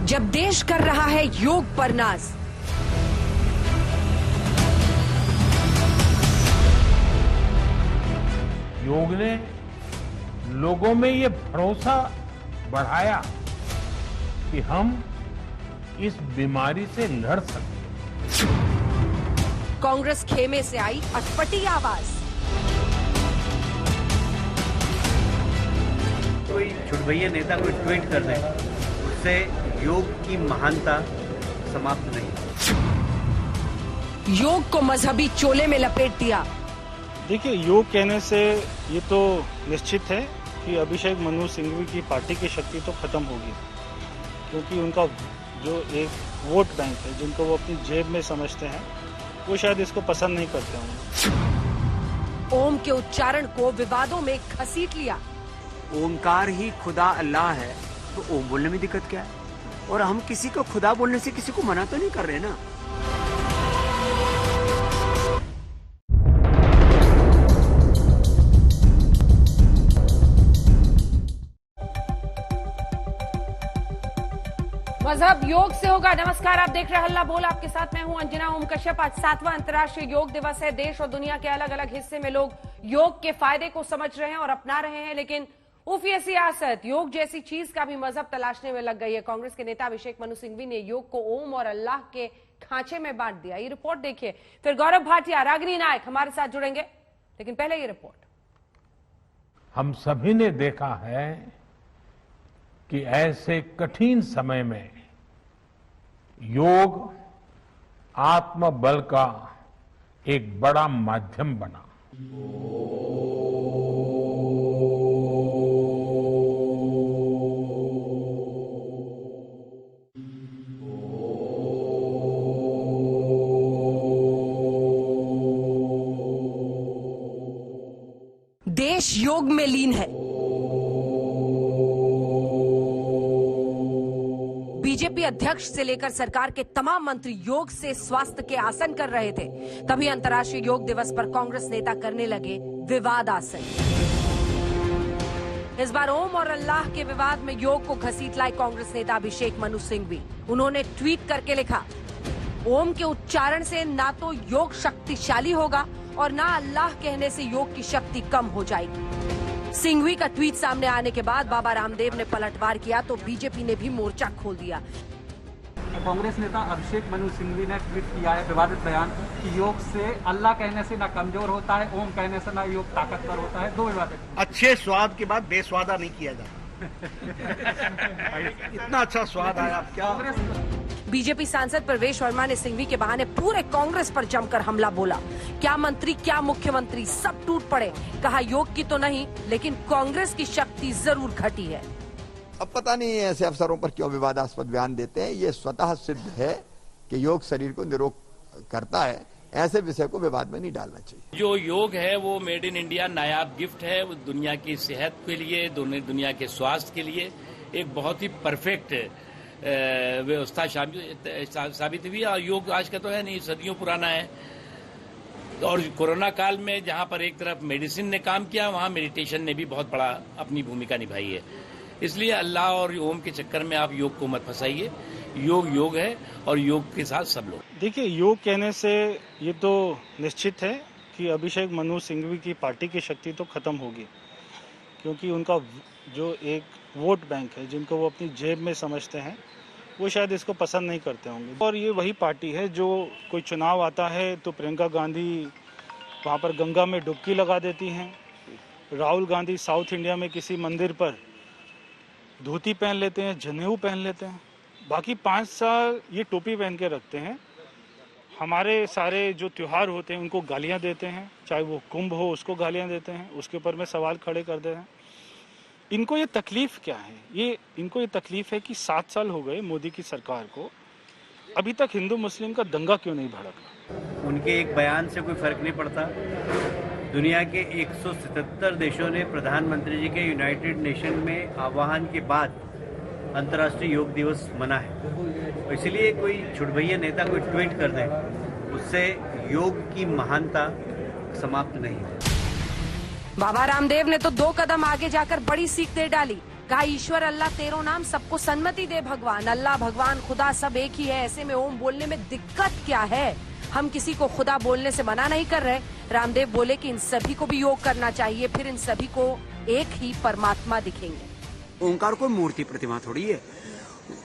जब देश कर रहा है योग पर नाज, योग ने लोगों में ये भरोसा बढ़ाया कि हम इस बीमारी से लड़ सकते हैं। कांग्रेस खेमे से आई अटपटी आवाज। कोई छुटभैया नेता कोई ट्वीट कर दे, उससे योग की महानता समाप्त नहीं। योग को मजहबी चोले में लपेट दिया। देखिए, योग कहने से ये तो निश्चित है कि अभिषेक मनु सिंघवी की पार्टी की शक्ति तो खत्म होगी, क्योंकि उनका जो एक वोट बैंक है जिनको वो अपनी जेब में समझते हैं, वो शायद इसको पसंद नहीं करते होंगे। ओम के उच्चारण को विवादों में घसीट लिया। ओमकार ही खुदा अल्लाह है, तो ओम बोलने में दिक्कत क्या है? और हम किसी को खुदा बोलने से किसी को मना तो नहीं कर रहे ना। मजहब योग से होगा। नमस्कार, आप देख रहे हैं हल्ला बोल। आपके साथ मैं हूं अंजना ओम कश्यप। आज 7वां अंतर्राष्ट्रीय योग दिवस है। देश और दुनिया के अलग अलग हिस्से में लोग योग के फायदे को समझ रहे हैं और अपना रहे हैं, लेकिन उफिया सियासत योग जैसी चीज का भी मजहब तलाशने में लग गई है। कांग्रेस के नेता अभिषेक मनु सिंघवी ने योग को ओम और अल्लाह के खांचे में बांट दिया। ये रिपोर्ट देखिए। फिर गौरव भाटिया, रागिनी नायक हमारे साथ जुड़ेंगे, लेकिन पहले ये रिपोर्ट। हम सभी ने देखा है कि ऐसे कठिन समय में योग आत्मबल का एक बड़ा माध्यम बना। देश योग में लीन है। बीजेपी अध्यक्ष से लेकर सरकार के तमाम मंत्री योग से स्वास्थ्य के आसन कर रहे थे। तभी अंतर्राष्ट्रीय योग दिवस पर कांग्रेस नेता करने लगे विवाद आसन। इस बार ओम और अल्लाह के विवाद में योग को घसीट लाए कांग्रेस नेता अभिषेक मनु सिंघवी। उन्होंने ट्वीट करके लिखा, ओम के उच्चारण से ना तो योग शक्तिशाली होगा और ना अल्लाह कहने से योग की शक्ति कम हो जाएगी। सिंघवी का ट्वीट सामने आने के बाद बाबा रामदेव ने पलटवार किया तो बीजेपी ने भी मोर्चा खोल दिया। कांग्रेस नेता अभिषेक मनु सिंघवी ने ट्वीट किया है विवादित बयान कि योग से अल्लाह कहने से ना कमजोर होता है, ओम कहने से ना योग ताकतवर होता है। दो विवादित। अच्छे स्वाद के बाद बेस्वादा नहीं किया जाता। इतना अच्छा स्वाद आया क्या? बीजेपी सांसद प्रवेश वर्मा ने सिंघवी के बहाने पूरे कांग्रेस पर जमकर हमला बोला। क्या मंत्री, क्या मुख्यमंत्री, सब टूट पड़े। कहा योग की तो नहीं, लेकिन कांग्रेस की शक्ति जरूर घटी है। अब पता नहीं ऐसे अफसरों पर क्यों विवादास्पद बयान देते हैं। ये स्वतः सिद्ध है कि योग शरीर को निरोग करता है। ऐसे विषय को विवाद में नहीं डालना चाहिए। जो योग है वो made in India Nayab gift है। वो दुनिया की सेहत के लिए, दुनिया के स्वास्थ्य के लिए एक बहुत ही परफेक्ट व्यवस्था साबित हुई। और योग आज का तो है नहीं, सदियों पुराना है। और कोरोना काल में जहां पर एक तरफ मेडिसिन ने काम किया, वहां मेडिटेशन ने भी बहुत बड़ा अपनी भूमिका निभाई है। इसलिए अल्लाह और ओम के चक्कर में आप योग को मत फंसाइए। योग योग है और योग के साथ सब लोग। देखिए, योग कहने से ये तो निश्चित है कि अभिषेक मनु सिंघवी की पार्टी की शक्ति तो खत्म होगी, क्योंकि उनका जो एक वोट बैंक है जिनको वो अपनी जेब में समझते हैं, वो शायद इसको पसंद नहीं करते होंगे। और ये वही पार्टी है जो कोई चुनाव आता है तो प्रियंका गांधी वहाँ पर गंगा में डुबकी लगा देती हैं। राहुल गांधी साउथ इंडिया में किसी मंदिर पर धोती पहन लेते हैं, जनेऊ पहन लेते हैं। बाकी 5 साल ये टोपी पहन के रखते हैं। हमारे सारे जो त्योहार होते हैं उनको गालियाँ देते हैं, चाहे वो कुंभ हो उसको गालियाँ देते हैं, उसके ऊपर में सवाल खड़े कर देते हैं। इनको ये तकलीफ क्या है? इनको ये तकलीफ है कि 7 साल हो गए मोदी की सरकार को, अभी तक हिंदू मुस्लिम का दंगा क्यों नहीं भड़का। उनके एक बयान से कोई फर्क नहीं पड़ता। दुनिया के 177 देशों ने प्रधानमंत्री जी के यूनाइटेड नेशन में आह्वान के बाद अंतर्राष्ट्रीय योग दिवस मना है। इसलिए कोई छुटभैया नेता कोई ट्वीट कर दे, उससे योग की महानता समाप्त नहीं है। बाबा रामदेव ने तो 2 कदम आगे जाकर बड़ी सीख दे डाली। कहा ईश्वर अल्लाह तेरो नाम सबको सन्मति दे भगवान, अल्लाह भगवान खुदा सब एक ही है, ऐसे में ओम बोलने में दिक्कत क्या है? हम किसी को खुदा बोलने से मना नहीं कर रहे। रामदेव बोले कि इन सभी को भी योग करना चाहिए, फिर इन सभी को एक ही परमात्मा दिखेंगे। ओंकार कोई मूर्ति प्रतिमा थोड़ी है।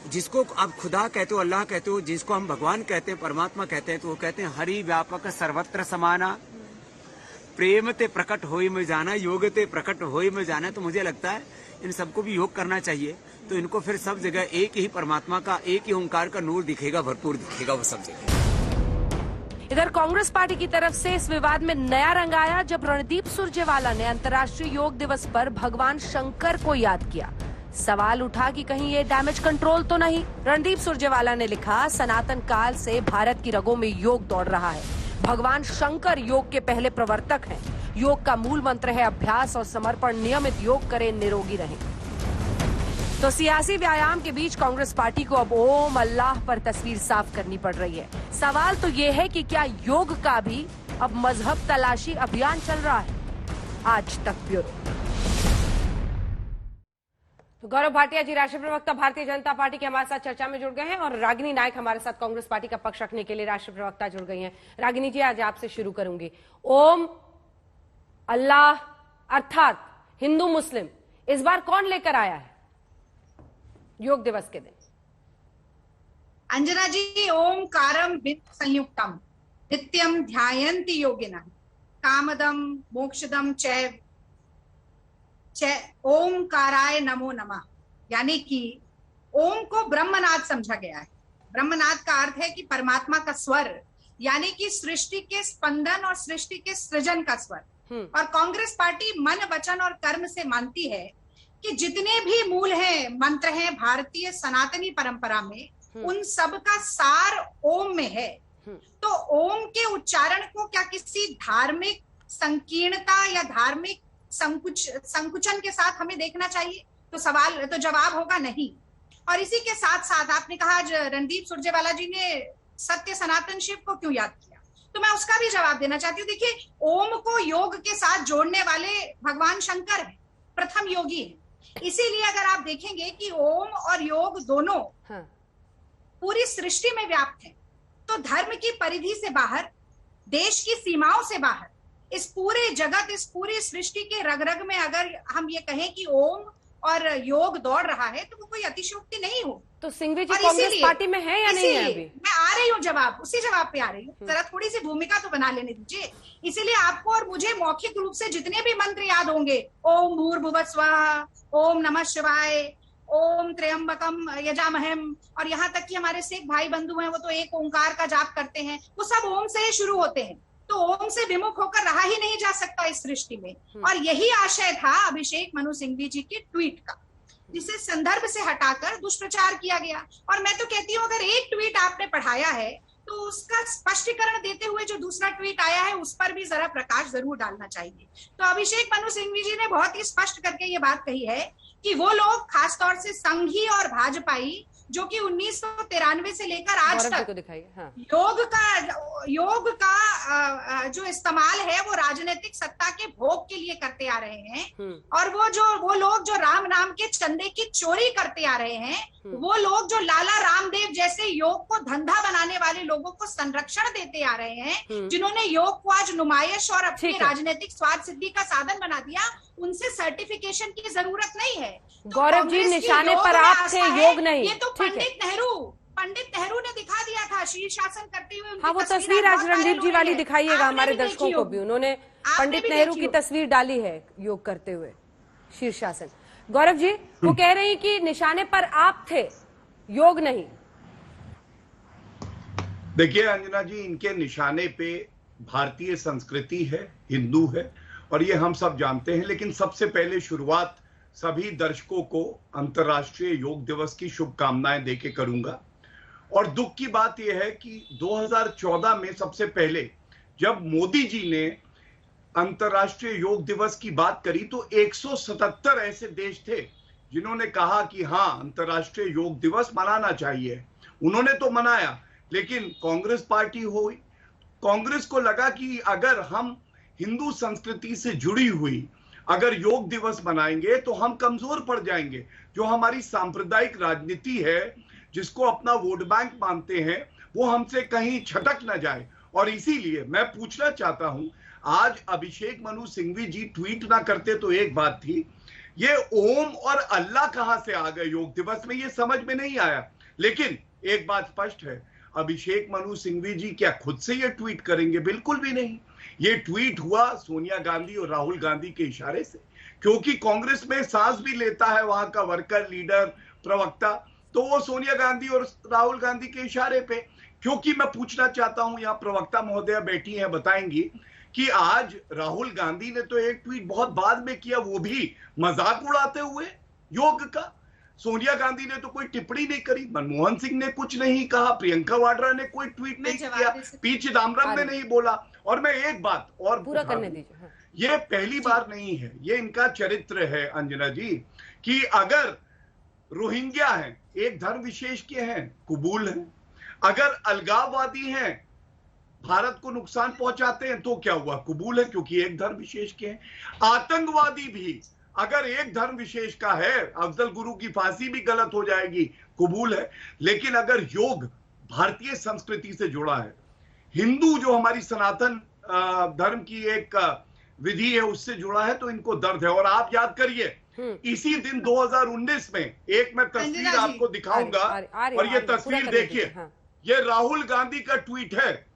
जिसको आप खुदा कहते हो, अल्लाह कहते हो, जिसको हम भगवान कहते हैं, परमात्मा कहते हैं, तो वो कहते हैं हरि व्यापक सर्वत्र समाना, प्रेम ते प्रकट होई में जाना, योग ते प्रकट होई में जाना। तो मुझे लगता है इन सबको भी योग करना चाहिए, तो इनको फिर सब जगह एक ही परमात्मा का, एक ही ओंकार का नूर दिखेगा, भरपूर दिखेगा वो सब जगह। इधर कांग्रेस पार्टी की तरफ से इस विवाद में नया रंग आया जब रणदीप सुरजेवाला ने अंतर्राष्ट्रीय योग दिवस पर भगवान शंकर को याद किया। सवाल उठा कि कहीं ये डैमेज कंट्रोल तो नहीं। रणदीप सुरजेवाला ने लिखा, सनातन काल से भारत की रगों में योग दौड़ रहा है। भगवान शंकर योग के पहले प्रवर्तक हैं। योग का मूल मंत्र है अभ्यास और समर्पण। नियमित योग करें, निरोगी रहें। तो सियासी व्यायाम के बीच कांग्रेस पार्टी को अब ओम अल्लाह पर तस्वीर साफ करनी पड़ रही है। सवाल तो ये है कि क्या योग का भी अब मजहब तलाशी अभियान चल रहा है? आज तक ब्यूरो। तो गौरव भाटिया जी, राष्ट्रीय प्रवक्ता भारतीय जनता पार्टी के हमारे साथ चर्चा में जुड़ गए हैं, और रागिनी नायक हमारे साथ कांग्रेस पार्टी का पक्ष रखने के लिए राष्ट्रीय प्रवक्ता जुड़ गई हैं। रागिनी जी, आज आपसे शुरू करूंगी। ओम अल्लाह अर्थात हिंदू मुस्लिम इस बार कौन लेकर आया है योग दिवस के दिन? अंजना जी, ओंकारम वित्त संयुक्तम नित्यम ध्यायन्ति योगिनः कामदम मोक्षदम चैव ओमकाराय नमो नमः। यानी कि ओम को ब्रह्मनाद समझा गया है। ब्रह्मनाद का अर्थ है कि परमात्मा का स्वर, यानी कि सृष्टि के स्पंदन और सृष्टि के सृजन का स्वर। और कांग्रेस पार्टी मन वचन और कर्म से मानती है कि जितने भी मूल हैं, मंत्र हैं भारतीय सनातनी परंपरा में, उन सब का सार ओम में है। तो ओम के उच्चारण को क्या किसी धार्मिक संकीर्णता या धार्मिक संकुचन के साथ हमें देखना चाहिए? तो जवाब होगा नहीं। और इसी के साथ साथ आपने कहा रणदीप सुरजेवाला जी ने सत्य सनातन शिव को क्यों याद किया, तो मैं उसका भी जवाब देना चाहती हूँ। देखिए, ओम को योग के साथ जोड़ने वाले भगवान शंकर हैं, प्रथम योगी हैं। इसीलिए अगर आप देखेंगे कि ओम और योग दोनों पूरी सृष्टि में व्याप्त हैं, तो धर्म की परिधि से बाहर, देश की सीमाओं से बाहर, इस पूरे जगत, इस पूरी सृष्टि के रग रग में अगर हम ये कहें कि ओम और योग दौड़ रहा है, तो वो कोई अतिशयोक्ति नहीं हो। तो सिंघवी जी कांग्रेस पार्टी में है या नहीं है अभी? मैं आ रही हूँ उसी जवाब पे आ रही हूँ। जरा थोड़ी सी भूमिका तो बना लेने दीजिए। इसीलिए आपको और मुझे मौखिक रूप से जितने भी मंत्र याद होंगे, ओम भूर्भुवः स्वः, ओम नमः शिवाय, ओम त्र्यंबकम यजामहम, और यहाँ तक कि हमारे सिख भाई बंधु हैं, वो तो एक ओंकार का जाप करते हैं, वो सब ओम से ही शुरू होते हैं। तो ओम से विमुख होकर रहा ही नहीं जा सकता इस सृष्टि में। और यही आशय था अभिषेक मनु सिंघवी जी के ट्वीट का, जिसे संदर्भ से हटाकर दुष्प्रचार किया गया। और मैं तो कहती हूँ, अगर एक ट्वीट आपने पढ़ाया है, तो उसका स्पष्टीकरण देते हुए जो दूसरा ट्वीट आया है, उस पर भी जरा प्रकाश जरूर डालना चाहिए। तो अभिषेक मनु सिंघवी जी ने बहुत ही स्पष्ट करके ये बात कही है कि वो लोग, खासतौर से संघी और भाजपाई, जो कि 1993 से लेकर आज तक योग का जो इस्तेमाल है वो राजनीतिक सत्ता के भोग के लिए करते आ रहे हैं। और वो लोग जो राम नाम के चंदे की चोरी करते आ रहे हैं, वो लोग जो लाला रामदेव जैसे योग को धंधा बनाने वाले लोगों को संरक्षण देते आ रहे हैं, जिन्होंने योग को आज नुमाइश और अपनी राजनीतिक स्वार्थ सिद्धि का साधन बना दिया, उनसे सर्टिफिकेशन की जरूरत नहीं है। गौरव जी, निशाने पर आप थे, योग नहीं। ये तो पंडित नेहरू ने दिखा दिया था शीर्षासन करते हुए। हाँ, वो तस्वीर आज रणदीप जी वाली दिखाइएगा हमारे दर्शकों को भी। उन्होंने पंडित नेहरू की तस्वीर डाली है योग करते हुए शीर्षासन। गौरव जी, वो कह रही कि निशाने पर आप थे, योग नहीं। देखिए अंजना जी, इनके निशाने पे भारतीय संस्कृति है, हिंदू है, और ये हम सब जानते हैं। लेकिन सबसे पहले शुरुआत सभी दर्शकों को अंतर्राष्ट्रीय योग दिवस की शुभकामनाएं देके करूंगा। और दुख की बात यह है कि 2014 में सबसे पहले जब मोदी जी ने अंतर्राष्ट्रीय योग दिवस की बात करी, तो 177 ऐसे देश थे जिन्होंने कहा कि हाँ, अंतर्राष्ट्रीय योग दिवस मनाना चाहिए। उन्होंने तो मनाया, लेकिन कांग्रेस पार्टी हुई, कांग्रेस को लगा कि अगर हम हिंदू संस्कृति से जुड़ी हुई अगर योग दिवस मनाएंगे तो हम कमजोर पड़ जाएंगे। जो हमारी सांप्रदायिक राजनीति है, जिसको अपना वोट बैंक मानते हैं, वो हमसे कहीं छटक ना जाए। और इसीलिए मैं पूछना चाहता हूं, आज अभिषेक मनु सिंघवी जी ट्वीट ना करते तो एक बात थी, ये ओम और अल्लाह कहां से आ गए योग दिवस में, ये समझ में नहीं आया। लेकिन एक बात स्पष्ट है, अभिषेक मनु सिंघवी जी क्या खुद से ये ट्वीट करेंगे? बिल्कुल भी नहीं। ये ट्वीट हुआ सोनिया गांधी और राहुल गांधी के इशारे से, क्योंकि कांग्रेस में सांस भी लेता है वहां का वर्कर लीडर प्रवक्ता, तो वो सोनिया गांधी और राहुल गांधी के इशारे पे। क्योंकि मैं पूछना चाहता हूं, यहां प्रवक्ता महोदया बैठी हैं, बताएंगी कि आज राहुल गांधी ने तो एक ट्वीट बहुत बाद में किया, वो भी मजाक उड़ाते हुए योग का। सोनिया गांधी ने तो कोई टिप्पणी नहीं करी, मनमोहन सिंह ने कुछ नहीं कहा, प्रियंका वाड्रा ने कोई ट्वीट नहीं किया, पी चिदम्बरम ने नहीं बोला। और मैं एक बात और पूरा करने दीजिए। ये पहली बार नहीं है, ये इनका चरित्र है अंजना जी, कि अगर रोहिंग्या हैं, एक धर्म विशेष के हैं, कबूल है। अगर अलगाववादी हैं, भारत को नुकसान पहुंचाते हैं, तो क्या हुआ? कबूल है, क्योंकि एक धर्म विशेष के हैं। आतंकवादी भी अगर एक धर्म विशेष का है, अफजल गुरु की फांसी भी गलत हो जाएगी, कबूल है। लेकिन अगर योग भारतीय संस्कृति से जुड़ा है, हिंदू जो हमारी सनातन धर्म की एक विधि है उससे जुड़ा है, तो इनको दर्द है। और आप याद करिए, इसी दिन 2019 में एक मैं तस्वीर आपको दिखाऊंगा, और ये तस्वीर देखिए, ये राहुल गांधी का ट्वीट है।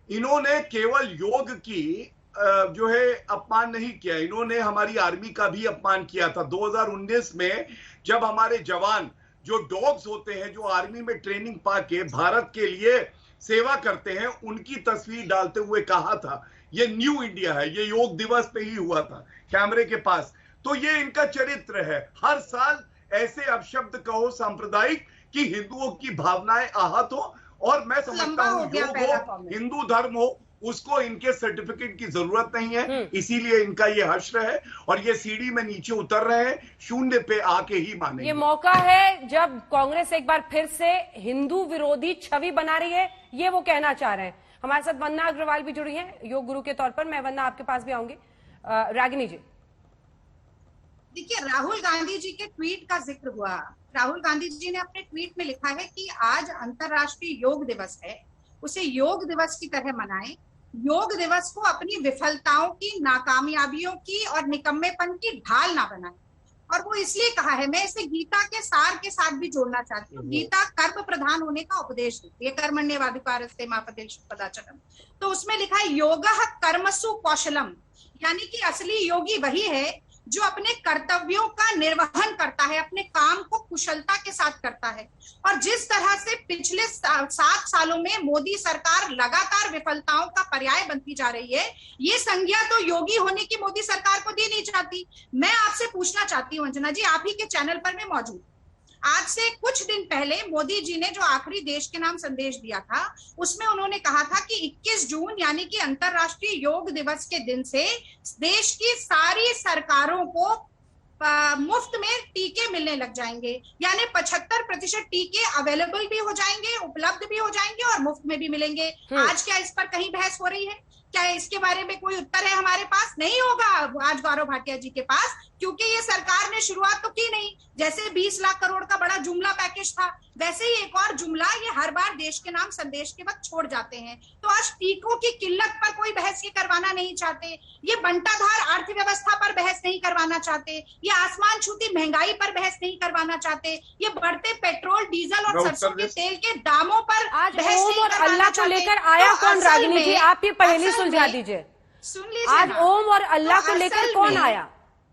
इन्होंने केवल योग की जो है अपमान नहीं किया, इन्होंने हमारी आर्मी का भी अपमान किया था। 2019 में जब हमारे जवान जो डॉग्स होते हैं, जो आर्मी में ट्रेनिंग पाके भारत के लिए सेवा करते हैं, उनकी तस्वीर डालते हुए कहा था ये न्यू इंडिया है, ये योग दिवस पे ही हुआ था कैमरे के पास। तो ये इनका चरित्र है, हर साल ऐसे अपशब्द कहो सांप्रदायिक कि हिंदुओं की भावनाएं आहत हो। और मैं समझता हूं योग हो, हिंदू धर्म हो, उसको इनके सर्टिफिकेट की जरूरत नहीं है, इसीलिए इनका ये हश्र है और ये सीढ़ी में नीचे उतर रहे हैं, शून्य पे आके ही मानेंगे। ये मौका है जब कांग्रेस एक बार फिर से हिंदू विरोधी छवि बना रही है, ये वो कहना चाह रहे हैं। हमारे साथ वंदना अग्रवाल भी जुड़ी हैं योग गुरु के तौर पर। मैं वंदना आपके पास भी आऊंगी। रागिनी जी, देखिए, राहुल गांधी जी के ट्वीट का जिक्र हुआ। राहुल गांधी जी ने अपने ट्वीट में लिखा है कि आज अंतर्राष्ट्रीय योग दिवस है, उसे योग दिवस की तरह मनाएं। योग दिवस को अपनी विफलताओं की, नाकामयाबियों की और निकम्मेपन की ढाल ना बनाएं। और वो इसलिए कहा है, मैं इसे गीता के सार के साथ भी जोड़ना चाहती हूँ। गीता कर्म प्रधान होने का उपदेश देती है, कर्मण्येवाधिकारस्ते मा फलेषु कदाचन। तो उसमें लिखा है योगः कर्मसु कौशलम, यानी कि असली योगी वही है जो अपने कर्तव्यों का निर्वहन करता है, अपने काम को कुशलता के साथ करता है। और जिस तरह से पिछले 7 सालों में मोदी सरकार लगातार विफलताओं का पर्याय बनती जा रही है, ये संज्ञा तो योगी होने की मोदी सरकार को दी नहीं जाती। मैं आपसे पूछना चाहती हूँ अंजना जी, आप ही के चैनल पर मैं मौजूद, आज से कुछ दिन पहले मोदी जी ने जो आखिरी देश के नाम संदेश दिया था, उसमें उन्होंने कहा था कि 21 जून यानी कि अंतर्राष्ट्रीय योग दिवस के दिन से देश की सारी सरकारों को मुफ्त में टीके मिलने लग जाएंगे, यानी 75% टीके अवेलेबल भी हो जाएंगे, उपलब्ध भी हो जाएंगे और मुफ्त में भी मिलेंगे। आज क्या इस पर कहीं बहस हो रही है? क्या इसके बारे में कोई उत्तर है हमारे पास? नहीं होगा आज गौरव भाटिया जी के पास, क्योंकि ये सरकार ने शुरुआत तो की नहीं। जैसे 20 लाख करोड़ का बड़ा जुमला पैकेज था, वैसे ही एक और जुमला ये हर बार देश के नाम संदेश के वक्त छोड़ जाते हैं। तो आज टीकों की किल्लत पर कोई बहस ये करवाना नहीं चाहते, ये बंटाधार अर्थव्यवस्था पर बहस नहीं करवाना चाहते, ये आसमान छूती महंगाई पर बहस नहीं करवाना चाहते, ये बढ़ते पेट्रोल, डीजल और सरसों के तेल के दामों पर आज बहस नहीं ओम और करवाना अल्लाह को चाहते। लेकर आया तो कौन? असल रागिनी जी, में- आप ये पहेली असल सुलझा में- दीजिए। सुन लीजिए आज ना। ओम और अल्लाह तो को लेकर असल कौन में- आया?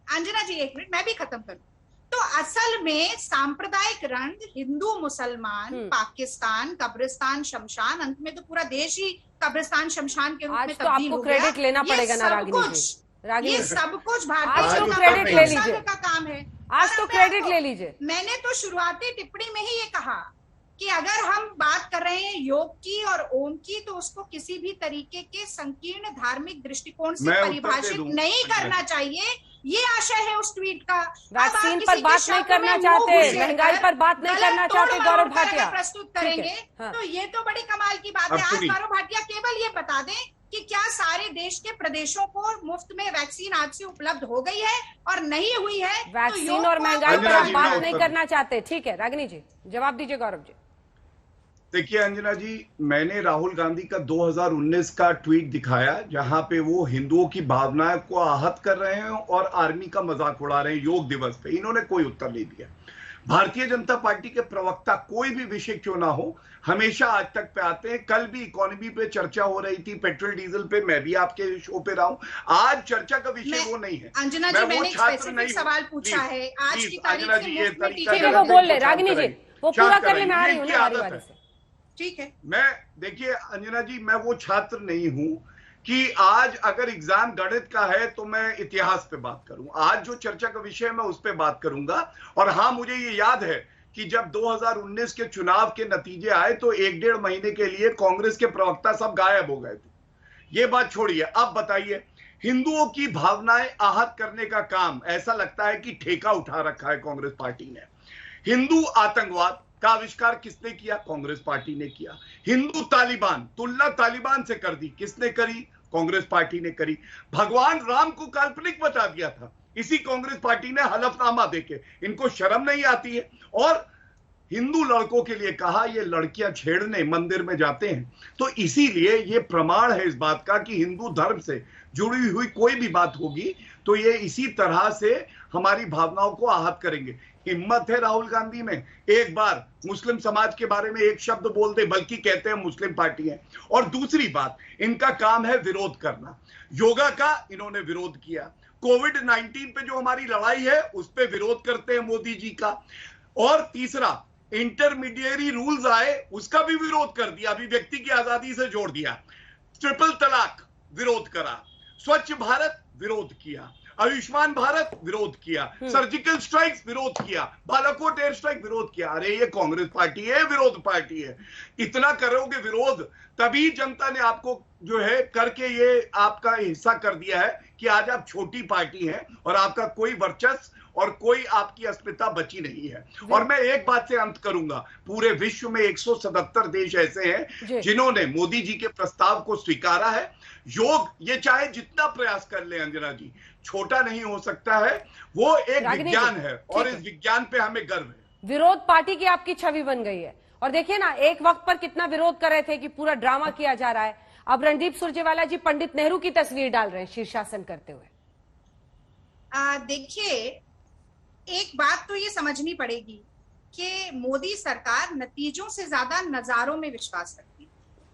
अंजना जी एक मिनट, मैं भी खत्म करूं। तो असल में सांप्रदायिक रंग, हिंदू मुसलमान, पाकिस्तान, कब्रिस्तान, शमशान, अंत में तो पूरा देश ही कब्रिस्तान शमशान के रूप आज में तो तब्दील आपको हो गया। क्रेडिट लेना ये पड़ेगा ना सब रागिनी कुछ- जी। रागिनी ये जी, सब कुछ आज भारतीय तो जनता क्रेडिट पार्टी ले संघ लीजिए। का काम है। आज तो और मैं क्रेडिट आपको- ले लीजिए। मैंने तो शुरुआती टिप्पणी में ही ये कहा कि अगर हम बात कर रहे हैं योग की और ओम की, तो उसको किसी भी तरीके के संकीर्ण धार्मिक दृष्टिकोण से मैं उत्तर परिभाषित दे दूं। नहीं करना चाहिए। ये आशय है उस ट्वीट का। वैक्सीन पर बात नहीं करना चाहते, महंगाई पर बात नहीं करना चाहते गौरव भाटिया प्रस्तुत करेंगे, हाँ। तो ये तो बड़ी कमाल की बात है। अब आज सुनिए। गौरव भाटिया केवल ये बता दें कि क्या सारे देश के प्रदेशों को मुफ्त में वैक्सीन आज से उपलब्ध हो गई है और नहीं हुई है? वैक्सीन और महंगाई पर आप बात नहीं करना चाहते, ठीक है। रागिनी जी जवाब दीजिए। गौरव जी देखिए अंजना जी, मैंने राहुल गांधी का 2019 का ट्वीट दिखाया जहां पे वो हिंदुओं की भावनाएं को आहत कर रहे हैं और आर्मी का मजाक उड़ा रहे हैं योग दिवस पे। इन्होंने कोई उत्तर नहीं दिया। भारतीय जनता पार्टी के प्रवक्ता कोई भी विषय क्यों ना हो हमेशा आज तक पे आते हैं। कल भी इकोनॉमी पे चर्चा हो रही थी, पेट्रोल डीजल पे, मैं भी आपके शो पे रहा हूं। आज चर्चा का विषय वो नहीं है। अंजना जी मैंने स्पेसिफिक सवाल पूछा है आज की तारीख से मुफ्त में टीके वो बोल ले। रागिनी जी वो पूरा करने में आ रही हूँ, ठीक है। मैं देखिए अंजना जी, मैं वो छात्र नहीं हूं कि आज अगर एग्जाम गणित का है तो मैं इतिहास पे बात करूं। आज जो चर्चा का विषय है मैं उस पे बात करूंगा। और हां, मुझे ये याद है कि जब 2019 के चुनाव के नतीजे आए तो 1-1.5 महीने के लिए कांग्रेस के प्रवक्ता सब गायब हो गए थे। ये बात छोड़िए, अब बताइए, हिंदुओं की भावनाएं आहत करने का काम ऐसा लगता है कि ठेका उठा रखा है कांग्रेस पार्टी ने। हिंदू आतंकवाद का आविष्कार किसने किया? कांग्रेस पार्टी ने किया। हिंदू तालिबान, तुलना तालिबान से कर दी, किसने करी? कांग्रेस पार्टी ने करी। भगवान राम को काल्पनिक बता दिया था, इसी कांग्रेस पार्टी ने हलफनामा देके। इनको शर्म नहीं आती है? और हिंदू लड़कों के लिए कहा ये लड़कियां छेड़ने मंदिर में जाते हैं। तो इसीलिए ये प्रमाण है इस बात का कि हिंदू धर्म से जुड़ी हुई कोई भी बात होगी तो ये इसी तरह से हमारी भावनाओं को आहत करेंगे। हिम्मत है राहुल गांधी में, एक बार मुस्लिम समाज के बारे में एक शब्द बोल दे, बल्कि कहते हैं मुस्लिम पार्टी है। और दूसरी बात, इनका काम है विरोध करना। योगा का इन्होंने विरोध किया, कोविड-19 पे जो हमारी लड़ाई है उस पे विरोध करते हैं मोदी जी का। और तीसरा, इंटरमीडिएरी रूल्स आए उसका भी विरोध कर दिया, अभिव्यक्ति की आजादी से जोड़ दिया। ट्रिपल तलाक विरोध करा, स्वच्छ भारत विरोध किया, आयुष्मान भारत विरोध किया, सर्जिकल स्ट्राइक्स विरोध किया, बालाकोट एयर स्ट्राइक विरोध किया। अरे ये कांग्रेस पार्टी है, विरोध पार्टी है। इतना करोगे विरोध तभी जनता ने आपको जो है करके ये आपका हिस्सा कर दिया है कि आज आप छोटी पार्टी हैं और आपका कोई वर्चस्व और कोई आपकी अस्मिता बची नहीं है। और मैं एक बात से अंत करूंगा, पूरे विश्व में 177 देश ऐसे हैं जिन्होंने मोदी जी के प्रस्ताव को स्वीकारा है। योग ये चाहे जितना प्रयास कर ले अंजना जी, छोटा नहीं हो सकता है। वो एक विज्ञान है और इस विज्ञान पे हमें गर्व है। विरोध पार्टी की आपकी छवि बन गई है। और देखिए ना, एक वक्त पर कितना विरोध कर रहे थे कि पूरा ड्रामा किया जा रहा है। अब रणदीप सुरजेवाला जी पंडित नेहरू की तस्वीर डाल रहे हैं शीर्षासन करते हुए। देखिए, एक बात तो ये समझनी पड़ेगी कि मोदी सरकार नतीजों से ज्यादा नजारों में विश्वास रखती है,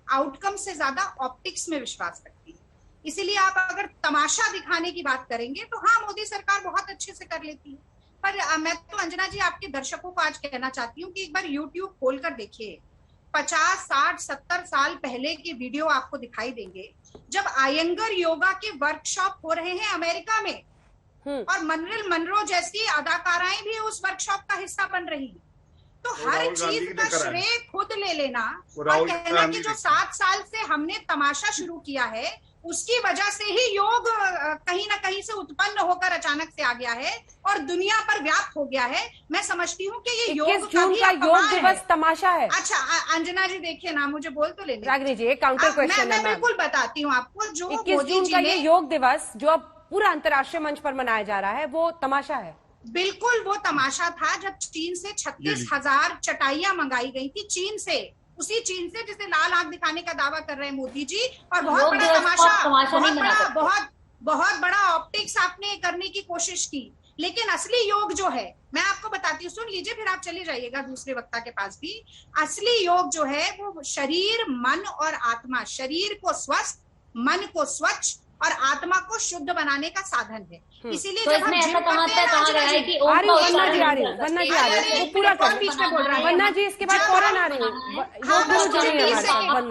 आउटकम से ज्यादा ऑप्टिक्स में विश्वास रखती है। इसीलिए आप अगर तमाशा दिखाने की बात करेंगे तो हाँ, मोदी सरकार बहुत अच्छे से कर लेती है। पर मैं तो अंजना जी आपके दर्शकों को आज कहना चाहती हूँ कि एक बार YouTube खोल कर देखिए, 50, 60, 70 साल पहले के वीडियो आपको दिखाई देंगे जब आयंगर योगा के वर्कशॉप हो रहे हैं अमेरिका में, और मनरिल मनरो जैसी अदाकाराएं भी उस वर्कशॉप का हिस्सा बन रही है। तो हर चीज का श्रेय खुद ले लेना और कहना कि जो 7 साल से हमने तमाशा शुरू किया है उसकी वजह से ही योग कहीं ना कहीं से उत्पन्न होकर अचानक से आ गया है और दुनिया पर व्याप्त हो गया है। मैं समझती हूँ कि ये योग का योग दिवस तमाशा है। अच्छा अंजना जी देखिए ना, मुझे बोल तो लेने। रागिनी जी एक काउंटर क्वेश्चन मैं बिल्कुल बताती हूँ आपको। जो 21 जून का ये योग दिवस जो अब पूरा अंतर्राष्ट्रीय मंच पर मनाया जा रहा है वो तमाशा है। बिल्कुल वो तमाशा था जब चीन से 36,000 चटाइयां मंगाई गई थी, चीन से, उसी चीन से जिसे लाल आंख दिखाने का दावा कर रहे हैं मोदी जी। और बहुत बड़ा तमाशा, बहुत बड़ा ऑप्टिक्स आपने करने की कोशिश की। लेकिन असली योग जो है, मैं आपको बताती हूँ, सुन लीजिए फिर आप चले जाइएगा दूसरे वक्ता के पास भी। असली योग जो है वो शरीर, मन और आत्मा, शरीर को स्वस्थ, मन को स्वच्छ और आत्मा को शुद्ध बनाने का साधन है। इसीलिए तो इसमें ऐसा कहाँ पे कहा गया है कि ओम का वन्ना जी आ रही है, वन्ना जी आ रही है, वो पूरा कर बीच में बोल रहा है वन्ना जी, इसके बाद फौरन आ रही है।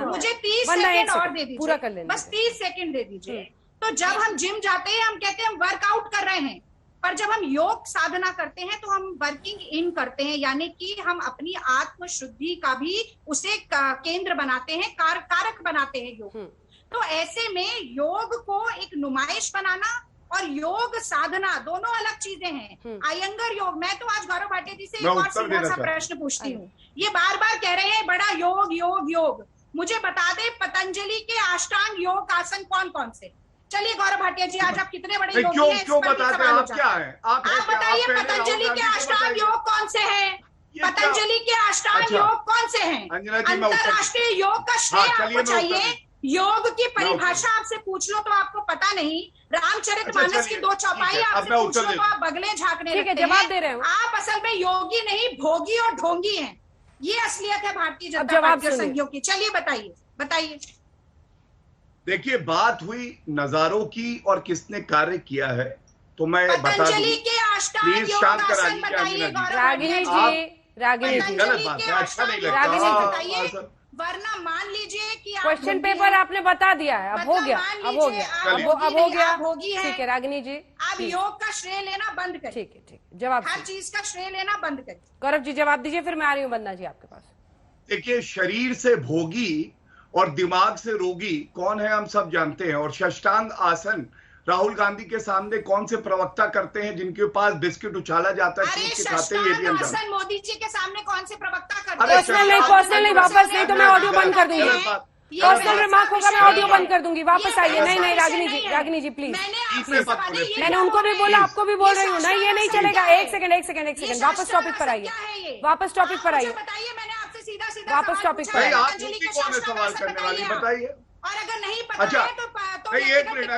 मुझे 30 सेकंड और दे दीजिए, पूरा कर लेना, बस 30 सेकंड दे दीजिए। तो जब हम जिम जाते हैं हम कहते हैं हम वर्कआउट कर रहे हैं, पर जब हम योग साधना करते हैं तो हम वर्किंग इन करते हैं, यानी कि हम अपनी आत्म शुद्धि का भी उसे केंद्र बनाते हैं, कारक बनाते हैं योग। तो ऐसे में योग को एक नुमाइश बनाना और योग साधना दोनों अलग चीजें हैं। आयंगर योग, मैं तो आज गौरव भाटिया जी से एक और सीधा सा प्रश्न पूछती हूँ। ये बार बार कह रहे हैं बड़ा योग योग योग, मुझे बता दे पतंजलि के अष्टांग योग आसन कौन कौन से। चलिए गौरव भाटिया जी, आज आप कितने बड़े योगी हैं, क्यों बताते हैं आप क्या है? आप बताइए पतंजलि के अष्टांग योग कौन से हैं? पतंजलि के अष्टांग योग कौन से हैं? अंतरराष्ट्रीय योग का श्रेय आपको चाहिए। योग की परिभाषा आपसे पूछ लो तो आपको पता नहीं। रामचरितमानस की 2 चौपाई आपसे पूछ लो तो आप बगले झांकने लगते हैं। जवाब दे रहे हो। आप असल में योगी नहीं, भोगी और ढोंगी हैं। ये असलियत है भारतीय जनता पार्टी और संघियों की। चलिए बताइए। देखिए, बात हुई नजारों की और किसने कार्य किया है, तो मैं बता दूं, पतंजलि के अष्टांग योग आसन बताइए रागिनी जी। गलत बात है, अच्छा नहीं लगता। वरना मान लीजिए कि क्वेश्चन पेपर आपने बता दिया है, अब हो गया। भोगी है। ठीक है रागिनी जी, आप योग का श्रेय लेना बंद करिए। ठीक है जवाब, हर चीज का श्रेय लेना बंद करिए। गौरव जी जवाब दीजिए, फिर मैं आ रही हूँ वंदना जी आपके पास। देखिए, शरीर से भोगी और दिमाग से रोगी कौन है हम सब जानते हैं। और षष्टांग आसन राहुल गांधी के सामने कौन से प्रवक्ता करते हैं जिनके पास बिस्किट उछाला जाता है, के खाते हैं, ये भी हम जानते हैं। मोदी जी के सामने कौन से प्रवक्ता करते हैं? पर्सनल नहीं, वापस नहीं तो मैं ऑडियो बंद कर दूंगी। पर्सनल रिमार्क होगा, मैं ऑडियो बंद कर दूंगी। वापस आइए। नहीं रागिनी जी प्लीज। मैंने उनको भी बोला, आपको भी बोल रही हूँ। नहीं, ये नहीं चलेगा। एक सेकंड, वापस टॉपिक पर आइए। वापस टॉपिक पर आइए। वापस टॉपिक पर आइए। सवाल करने वाली बताइए। और अगर नहीं पता है तो एक मिनट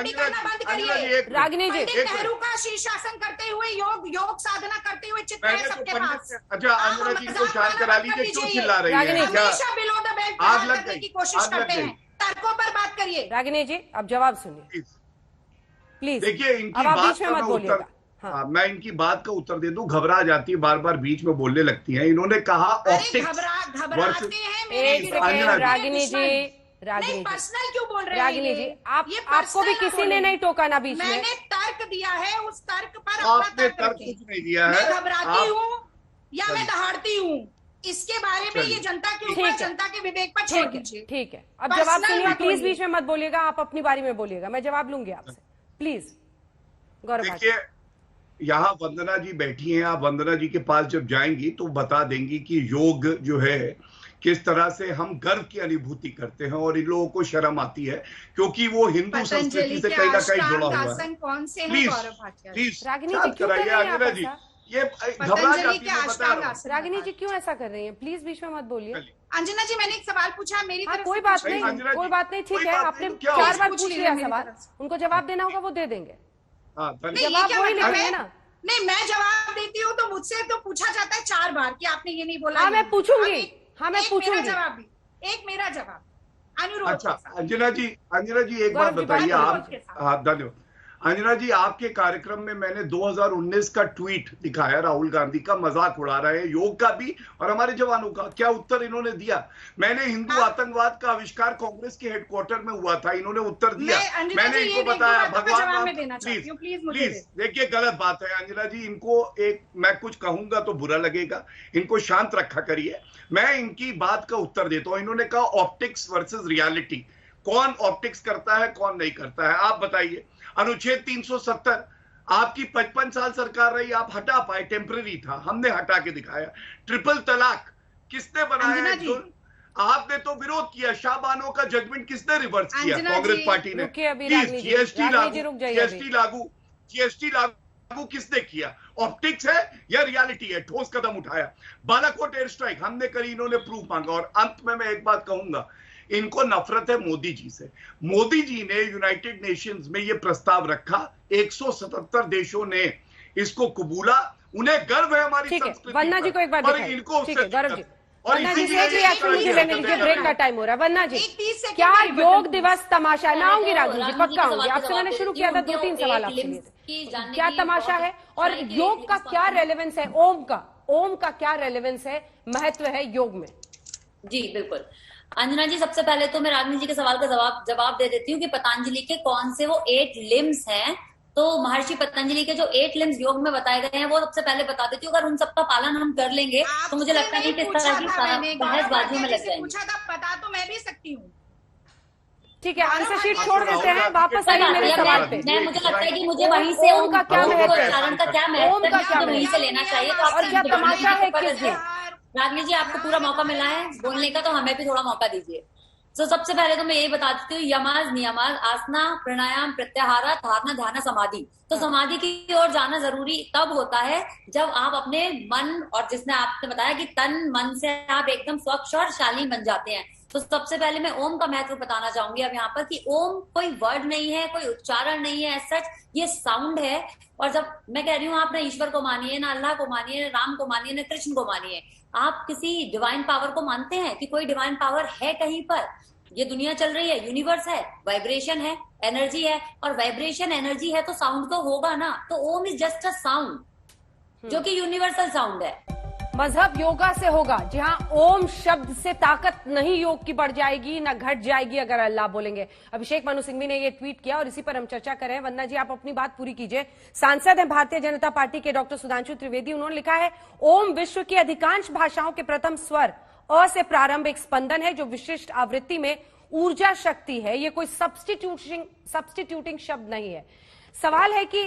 रागिनी जी, नेहरू का शीर्षासन करते हुए योग साधना करते हुए चित्र है सबके पास। अच्छा, अनुरा जी को शांत करा लीजिए, क्यों चिल्ला रही है? बिलो द बेल्ट करने की कोशिश करते हैं। तर्कों पर बात करिए। रागिनी जी अब जवाब सुनिए प्लीज। देखिए, इनकी बात का उत्तर, मैं इनकी बात का उत्तर दे दूं, घबरा जाती है, बार बार बीच में बोलने लगती हैं। इन्होंने कहा ऑप्टिक्स। रागिनी जी पर्सनल क्यों बोल रहे हैं? रागिनी जी आपको भी किसी ने नहीं टोका ना बीच में। मैंने तर्क दिया है, उस तर्क पर आपने तर्क कुछ नहीं दिया है। मैं घबराती हूँ या मैं दहाड़ती हूँ, इसके बारे में ये जनता के ऊपर, जनता के विवेक पर छोड़ दीजिए। ठीक है, अब जवाब सुनिए। प्लीज बीच में मत बोलिएगा, आप अपनी बारी में बोलिएगा, मैं जवाब लूंगी आपसे। प्लीज गौरव। देखिए, यहाँ वंदना जी बैठी हैं, आप वंदना जी के पास जब जाएंगी तो बता देंगी कि योग जो है किस तरह से हम गर्व की अनुभूति करते हैं, और इन लोगों को शर्म आती है क्योंकि वो हिंदू संस्कृति से कहीं ना कहीं जुड़ा हुआ है। कौन से हैं? प्लीज कराइए अंजना जी, ये घबरा जाती है, बता रहा हूं। रागिनी जी क्यों ऐसा कर रही हैं? प्लीज बीच में मत बोलिए। अंजना जी, मैंने एक सवाल पूछा मेरी तरफ। कोई बात नहीं, ठीक है, आपने 4 बार पूछ लिया सवाल, उनको जवाब देना होगा, वो दे देंगे। जवाब वही लिखेंगे ना। नहीं, मैं जवाब देती हूँ तो मुझसे तो पूछा जाता है 4 बार कि आपने ये नहीं बोला। मैं पूछूंगी। मैं पूछूंगी। एक मेरा जवाब अनुरोध। अच्छा अंजना जी एक बात बताइए आप। धन्यवाद। अंजना जी, आपके कार्यक्रम में मैंने 2019 का ट्वीट दिखाया, राहुल गांधी का मजाक उड़ा रहे हैं, योग का भी और हमारे जवानों का। क्या उत्तर इन्होंने दिया? मैंने हिंदू आतंकवाद का आविष्कार कांग्रेस के हेडक्वार्टर में हुआ था, इन्होंने उत्तर दिया। मैंने इनको बताया भगवान। प्लीज देखिए, गलत बात है अंजना जी, इनको मैं कुछ कहूंगा तो बुरा लगेगा, इनको शांत रखा करिए। मैं इनकी बात का उत्तर देता हूं। इन्होंने कहा ऑप्टिक्स वर्सेस रियलिटी, कौन ऑप्टिक्स करता है कौन नहीं करता है, आप बताइए। अनुच्छेद 370, आपकी 55 साल सरकार रही, आप हटा पाए, टेम्पररी था, हमने हटा के दिखाया। ट्रिपल तलाक किसने बनाया है? आपने तो विरोध किया। शाहबानो का जजमेंट किसने रिवर्स किया? कांग्रेस पार्टी ने। जीएसटी लागू किसने किया? ऑप्टिक्स है या रियलिटी है? ठोस कदम उठाया। बालाकोट एयर स्ट्राइक हमने करी, इन्होंने प्रूफ मांगा। और अंत में मैं एक बात कहूंगा, इनको नफरत है मोदी जी से। मोदी जी ने यूनाइटेड नेशंस में ये प्रस्ताव रखा, 177 देशों ने इसको कबूला, उन्हें गर्व है हमारी संस्कृति। वन्ना जी को एक बार दिखाइए। इनको गौरव जी, वन्ना जी से लेने दीजिए, ब्रेक का टाइम हो रहा है। वन्ना जी, क्या योग दिवस तमाशा? मैं आऊंगी रागिनी जी, पक्का आऊंगी। आपसे मैंने शुरू किया था 2-3 सवाल आपके लिए। क्या तमाशा है और योग का क्या रेलेवेंस है? ओम का क्या रेलेवेंस है, महत्व है योग में? जी बिल्कुल अंजना जी, सबसे पहले तो मैं रागिनी जी के सवाल का जवाब दे देती हूँ कि पतंजलि के कौन से वो 8 लिम्स हैं। तो महर्षि पतंजलि के जो 8 लिम्स योग में बताए गए हैं वो सबसे पहले बता देती हूँ। अगर उन सबका पालन हम कर लेंगे तो मुझे लगता नहीं कि इस तरह की बहसबाजी में लग जाएंगे। बता तो मैं भी सकती हूँ। ठीक है, आंसर शीट छोड़ देते हैं, वापस आइए मेरे सवाल पे। मुझे लगता है कि मुझे वहीं से ओम का क्या महत्व है, उच्चारण का क्या महत्व है, वहीं से लेना चाहिए। तो और क्या तमाशा है किस दिन? रागिनी जी, आपको पूरा मौका मिला है बोलने का, तो हमें भी थोड़ा मौका दीजिए। तो सबसे पहले तो मैं ये बता देती हूँ, यमाज नियमाज, आसना, प्राणायाम, प्रत्याहार, धारणा, ध्यान, समाधि। तो समाधि की ओर जाना जरूरी तब होता है जब आप अपने मन, और जिसने आपने बताया कि तन मन से आप एकदम स्वच्छ और शालीन बन जाते हैं। तो सबसे पहले मैं ओम का महत्व बताना चाहूंगी अब यहाँ पर, कि ओम कोई वर्ड नहीं है, कोई उच्चारण नहीं है, सच ये साउंड है। और जब मैं कह रही हूँ, आप ना ईश्वर को मानिए, ना अल्लाह को मानिए, ना राम को मानिए, ना कृष्ण को मानिए, आप किसी डिवाइन पावर को मानते हैं कि कोई डिवाइन पावर है कहीं पर? ये दुनिया चल रही है, यूनिवर्स है, वाइब्रेशन है, एनर्जी है, और वाइब्रेशन एनर्जी है तो साउंड तो होगा ना। तो ओम इज जस्ट अ साउंड जो कि यूनिवर्सल साउंड है। मजहब योगा से होगा। जी हाँ, ओम शब्द से ताकत नहीं योग की बढ़ जाएगी ना घट जाएगी अगर अल्लाह बोलेंगे। अभिषेक मनु सिंघवी ने ये ट्वीट किया और इसी पर हम चर्चा कर रहे हैं। वंदना जी, आप अपनी बात पूरी कीजिए। सांसद हैं भारतीय जनता पार्टी के डॉक्टर सुधांशु त्रिवेदी, उन्होंने लिखा है, ओम विश्व की अधिकांश भाषाओं के प्रथम स्वर अ से प्रारंभ एक स्पंदन है जो विशिष्ट आवृत्ति में ऊर्जा शक्ति है। ये कोई सब्स्टिट्यूटिंग शब्द नहीं है। सवाल है कि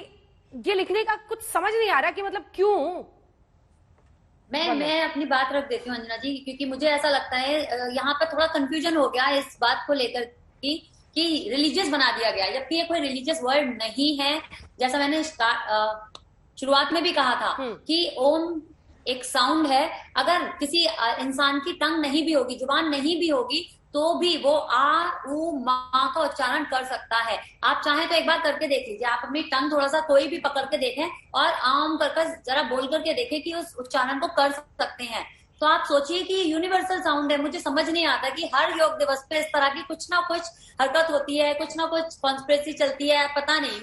ये लिखने का कुछ समझ नहीं आ रहा कि मतलब क्यों। मैं अपनी बात रख देती हूँ अंजना जी, क्योंकि मुझे ऐसा लगता है यहाँ पर थोड़ा कंफ्यूजन हो गया इस बात को लेकर कि रिलीजियस बना दिया गया, जबकि ये कोई रिलीजियस वर्ड नहीं है। जैसा मैंने शुरुआत में भी कहा था कि ओम एक साउंड है। अगर किसी इंसान की टंग नहीं भी होगी, जुबान नहीं भी होगी, तो भी वो आ ऊ माँ का उच्चारण कर सकता है। आप चाहें तो एक बार करके देख लीजिए, आप अपनी टंग थोड़ा सा कोई भी पकड़ के देखें और आम कर जरा बोल करके देखें कि उस उच्चारण को कर सकते हैं। तो आप सोचिए कि यूनिवर्सल साउंड है। मुझे समझ नहीं आता कि हर योग दिवस पे इस तरह की कुछ ना कुछ हरकत होती है, कुछ ना कुछ कॉन्स्पिरेसी चलती है, पता नहीं।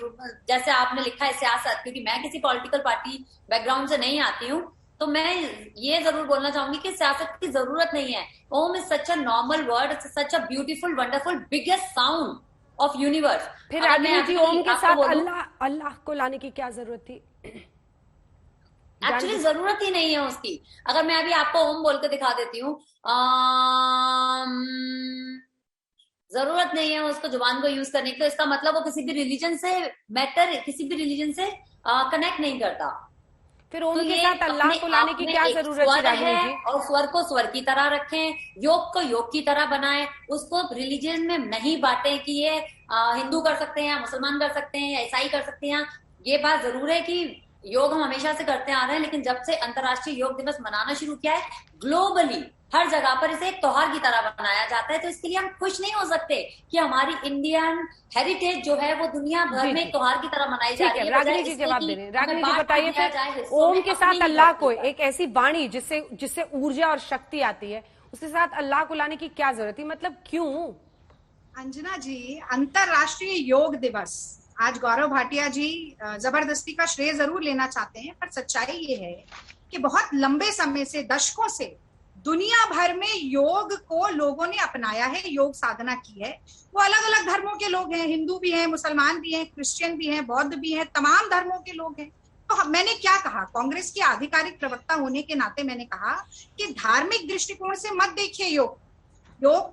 जैसे आपने लिखा है सियासत, क्योंकि मैं किसी पॉलिटिकल पार्टी बैकग्राउंड से नहीं आती हूँ, तो मैं ये जरूर बोलना चाहूंगी कि सियासत की जरूरत नहीं है। Om is such a normal word, it's such a beautiful wonderful biggest sound of universe. फिर रागिनी जी, ओम के साथ अल्लाह को लाने की क्या जरूरत थी? एक्चुअली जरूरत ही नहीं है उसकी। अगर मैं अभी आपको ओम बोल के दिखा देती हूँ, जरूरत नहीं है उसको जुबान को यूज करने की, तो इसका मतलब वो किसी भी रिलीजन से किसी भी रिलीजन से कनेक्ट नहीं करता। फिर ओम के साथ अल्लाह को लाने की क्या जरूरत है रागिनी जी? और स्वर को स्वर की तरह रखें, योग को योग की तरह बनाएं, उसको रिलीजन में नहीं बांटे कि ये हिंदू कर सकते हैं, मुसलमान कर सकते हैं, या ईसाई कर सकते हैं। ये बात जरूर है कि योग हम हमेशा से करते आ रहे हैं, लेकिन जब से अंतर्राष्ट्रीय योग दिवस मनाना शुरू किया है ग्लोबली, हर जगह पर इसे एक त्योहार की तरह बनाया जाता है। तो इसके लिए हम खुश नहीं हो सकते कि हमारी इंडियन हेरिटेज जो है वो दुनिया भर में त्योहार की तरह मनाई जा रही है। रागिनी जी जवाब दे रहे हैं। रागिनी जी बताइए, फिर ओम के साथ अल्लाह को, एक ऐसी वाणी जिससे ऊर्जा और शक्ति आती है, उसके साथ अल्लाह को लाने की क्या जरूरत है? मतलब क्यों? अंजना जी, अंतरराष्ट्रीय योग दिवस, आज गौरव भाटिया जी जबरदस्ती का श्रेय जरूर लेना चाहते हैं, पर सच्चाई ये है कि बहुत लंबे समय से, दशकों से दुनिया भर में योग को लोगों ने अपनाया है, योग साधना की है। वो अलग अलग धर्मों के लोग हैं, हिंदू भी हैं, मुसलमान भी हैं, क्रिश्चियन भी हैं, बौद्ध भी हैं, तमाम धर्मों के लोग हैं। तो मैंने क्या कहा, कांग्रेस की आधिकारिक प्रवक्ता होने के नाते मैंने कहा कि धार्मिक दृष्टिकोण से मत देखिए योग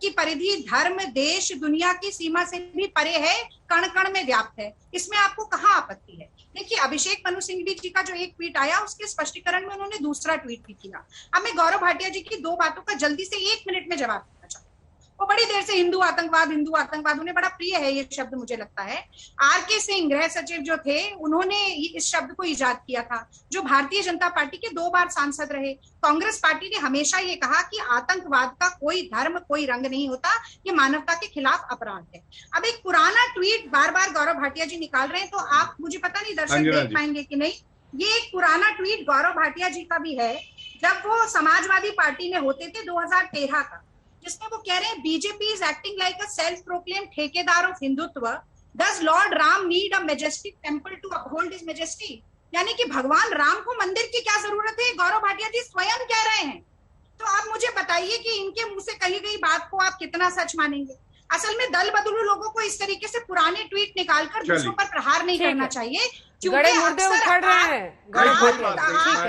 की परिधि धर्म, देश, दुनिया की सीमा से भी परे है, कण कण में व्याप्त है। इसमें आपको कहाँ आपत्ति है? देखिए, अभिषेक मनु सिंघवी जी का जो एक ट्वीट आया, उसके स्पष्टीकरण में उन्होंने दूसरा ट्वीट भी किया। अब मैं गौरव भाटिया जी की दो बातों का जल्दी से 1 मिनट में जवाब देना चाहूँ। वो बड़ी देर से हिंदू आतंकवाद, उन्हें बड़ा प्रिय है ये शब्द, मुझे लगता है। आर.के. सिंह गृह सचिव जो थे, उन्होंने इस शब्द को इजाद किया था, जो भारतीय जनता पार्टी के 2 बार सांसद रहे। कांग्रेस पार्टी ने हमेशा ये कहा कि आतंकवाद का कोई धर्म, कोई रंग नहीं होता, ये मानवता के खिलाफ अपराध है। अब एक पुराना ट्वीट बार बार गौरव भाटिया जी निकाल रहे हैं, तो आप, मुझे पता नहीं दर्शक देख पाएंगे कि नहीं, ये एक पुराना ट्वीट गौरव भाटिया जी का भी है, जब वो समाजवादी पार्टी में होते थे 2013 का, जिसमें वो कह रहे हैं, BJP is acting like a self proclaimed ठेकेदार of Hindutva, does lord Ram need a majestic temple to uphold his majesty. यानी कि भगवान राम को मंदिर की क्या जरूरत है, गौरव भाटिया जी स्वयं कह रहे हैं। तो आप मुझे बताइए कि इनके मुंह से कही गई बात को आप कितना सच मानेंगे? असल में दल बदलू लोगों को इस तरीके से पुराने ट्वीट निकालकर दूसरों पर प्रहार नहीं करना चाहिए, क्योंकि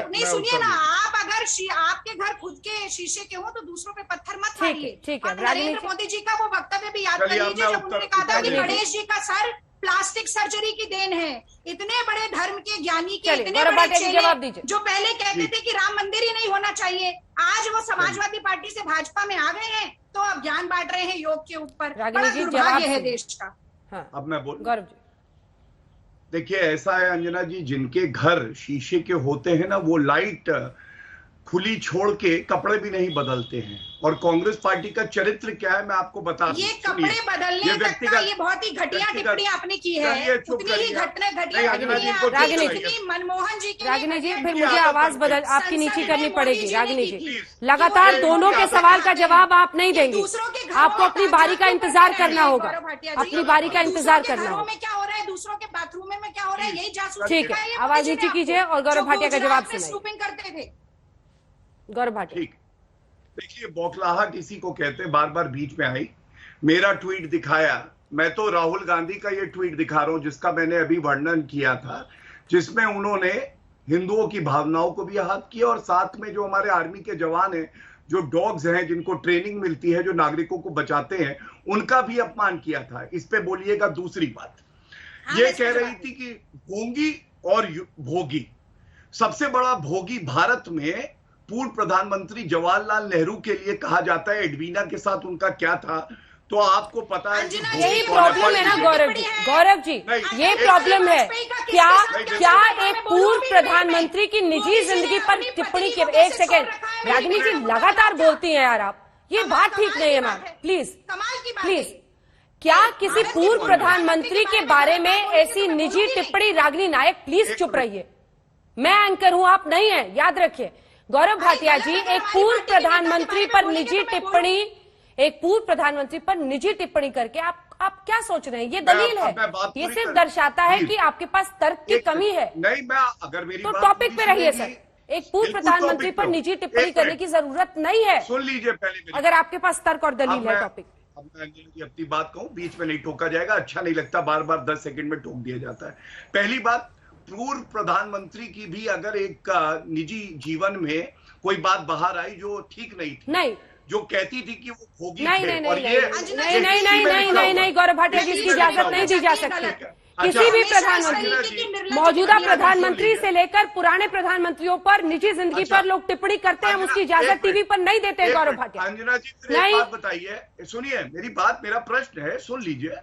नहीं, सुनिए ना, आप अगर आपके घर खुद के शीशे के हो तो दूसरों पे पत्थर मत मारिए। नरेंद्र मोदी जी का वो वक्तव्य भी याद कर लीजिए, जब उन्होंने कहा था कि गणेश जी का सर प्लास्टिक सर्जरी की देन है। इतने बड़े धर्म के ज्ञानी के इतने बड़े चेले जो पहले कहते थे कि राम मंदिर ही नहीं होना चाहिए, आज वो समाजवादी पार्टी से भाजपा में आ गए हैं, तो अब ज्ञान बांट रहे हैं योग के ऊपर। रागिनी बड़ा जी, दुर्भाग्य जवाब है सुनिए। देश का। हाँ, अब मैं बोलूं? गौरव जी, देखिए ऐसा है अंजना जी, जिनके घर शीशे के होते हैं ना, वो लाइट खुली छोड़ के कपड़े भी नहीं बदलते हैं। और कांग्रेस पार्टी का चरित्र क्या है मैं आपको बता दूं। ये सुनिए, कपड़े बदलने तक का ये बहुत ही घटिया टिप्पणी आपने की है। चलिए, चुप उतनी ही करिए। घटना नहीं, घटिया अंजना टिप्पणी जी को आपने रागिनी की, जी, मनमोहन जी के रागिनी जी, लिए फिर घटिया मुझे आदत आवाज है। बदल आपकी नीची संसद करनी में पड़ेगी। मोदी जी रागिनी ने जी, की। लगातार वो दोनों के आदत सवाल का है। जवाब आप नहीं ये देंगी, दूसरों के घरों आपको में अपनी बारी का क्यों इंतजार कर रहे करना हैं होगा, गौरव भाटिया जी? अपनी बारी का इंतजार दूसरों के करना घरों होगा। में क्या हो रहा है, दूसरों के बाथरूम में क्या हो रहा है, यही जासूसी ठीक सिखाया है, ये आवाज मोदी जी नीची ने कीजिए आपको, और गौरव जो भाटिया का गुजरात जवाब में सुनाइए। स्नूपिंग करते थे। गौरव भाटिया, ठीक, देखिए बौखलाहट इसी को कहते हैं, बार बार बीच में आई, मेरा ट्वीट दिखाया। मैं तो राहुल गांधी का ये ट्वीट दिखा रहा हूं जिसका मैंने अभी वर्णन किया था, जिसमें उन्होंने हिंदुओं की भावनाओं को भी आहत किया और साथ में जो हमारे आर्मी के जवान हैं, जो डॉग्स हैं, जिनको ट्रेनिंग मिलती है, जो नागरिकों को बचाते हैं, उनका भी अपमान किया था। इस पे बोलिएगा। दूसरी बात ये कह रही थी कि भोंगी और भोगी, सबसे बड़ा भोगी भारत में पूर्व प्रधानमंत्री जवाहरलाल नेहरू के लिए कहा जाता है। एडवीना के साथ उनका क्या था तो आपको पता है। यही प्रॉब्लम है ना गौरव जी, गौरव जी, ये प्रॉब्लम है। क्या एक पूर्व प्रधानमंत्री की निजी जिंदगी पर टिप्पणी के, एक सेकेंड रागिनी जी लगातार बोलती हैं यार आप, ये बात ठीक नहीं है मैम, प्लीज प्लीज। क्या किसी पूर्व प्रधानमंत्री के बारे में ऐसी निजी टिप्पणी, रागिनी नायक प्लीज चुप रहिए, मैं एंकर हूं, आप नहीं है, याद रखिए। गौरव भाटिया जी, एक पूर्व प्रधानमंत्री पर निजी टिप्पणी, एक पूर्व प्रधानमंत्री पर निजी टिप्पणी करके आप क्या सोच रहे हैं? ये दलील है, ये सिर्फ दर्शाता है कि आपके पास तर्क की कमी है। नहीं, मैं अगर मेरी तो बात टॉपिक पे रहिए सुनिए, सर। एक पूर्व प्रधानमंत्री पर निजी टिप्पणी करने की जरूरत नहीं है, सुन लीजिए पहले मेरी। अगर आपके पास तर्क और दलील है टॉपिक। अब मैं अपनी बात कहूं, बीच में नहीं टोका जाएगा, अच्छा नहीं लगता, बार बार 10 सेकंड में टोक दिया जाता है। पहली बात, पूर्व प्रधानमंत्री की भी अगर एक निजी जीवन में कोई बात बाहर आई जो ठीक नहीं थी, नहीं, जो कहती थी कि वो भोगी नहीं थे, नहीं और नहीं ये नहीं नहीं नहीं नहीं नहीं गौरव भाटिया जी, इसकी इजाजत नहीं दी जा सकती। किसी भी प्रधानमंत्री, मौजूदा प्रधानमंत्री से लेकर पुराने प्रधानमंत्रियों पर निजी जिंदगी पर लोग टिप्पणी करते हैं, हम उसकी इजाजत टीवी पर नहीं देते गौरव भाटिया। अंजना जी, फिर एक बात बताइए, सुनिए मेरी बात, मेरा प्रश्न है, सुन लीजिए।